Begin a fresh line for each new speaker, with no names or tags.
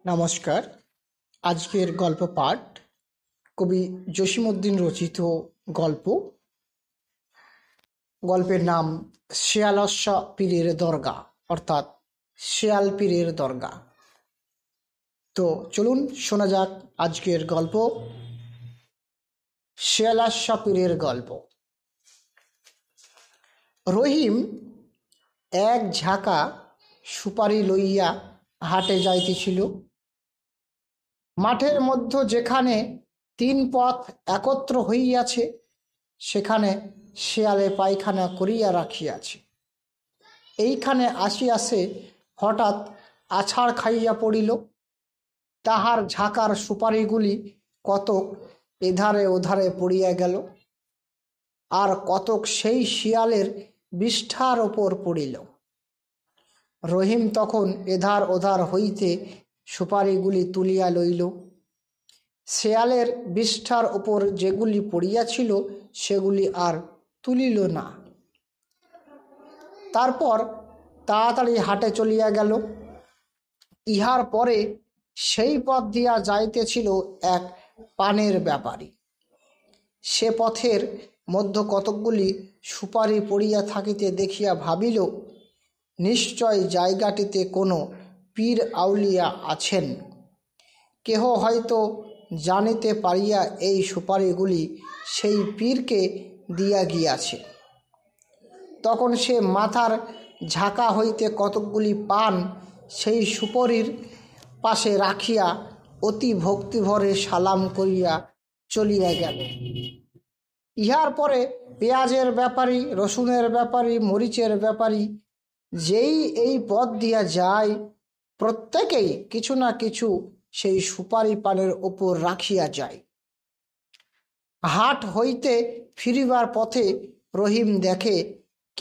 নমস্কার। আজকের গল্প পাঠ কবি জসিমউদ্দিন রচিত গল্প। গল্পের নাম শেয়ালস্যা পীরের দরগা, অর্থাৎ শেয়াল পীরের দরগা। তো চলুন শোনা যাক আজকের গল্প, শেয়ালস্যা পীরের গল্প। রহিম এক ঝাঁকা সুপারি লইয়া হাটে যাইতেছিল। মাঠের মধ্যে যেখানে তিন পথ একত্র হইয়াছে, সেখানে শেয়ালে পায়খানা করিয়া রাখিয়াছে। এইখানে আসিয়াছে হঠাৎ আছাড় খাইয়া পড়িল। তাহার ঝাঁকার সুপারিগুলি কতক এধারে ওধারে পড়িয়া গেল, আর কতক সেই শিয়ালের বিষ্ঠার ওপর পড়িল। রহিম তখন এধার ওধার হইতে সুপারিগুলি তুলিয়া লইল। শেয়ালের বিষ্ঠার ওপর যেগুলি পড়িয়াছিল সেগুলি আর তুলিল না। তারপর তাড়াতাড়ি হাটে চলিয়া গেল। ইহার পরে সেই পথ দিয়া যাইতেছিল এক পানের ব্যাপারী। সে পথের মধ্যে কতকগুলি সুপারি পড়িয়া থাকিতে দেখিয়া ভাবিল, নিশ্চয় জায়গাটিতে কোনো পীর আউলিয়া আছেন। কেহ হয়তো জানিতে পারিয়া এই সুপারিগুলি সেই পীরকে দিয়া গিয়াছে। তখন সে মাথার ঝাঁকা হইতে কতকগুলি পান সেই সুপারির পাশে রাখিয়া অতি ভক্তিভরে সালাম করিয়া চলিয়া গেল। ইহার পরে পেঁয়াজের ব্যাপারী, রসুনের ব্যাপারী, মরিচের ব্যাপারী যেই এই পথ দিয়া যায়, প্রত্যেকেই কিছু না কিছু সেই সুপারি পানের ওপর রাখিয়া যায়। হাট হইতে ফিরিবার পথে রহিম দেখে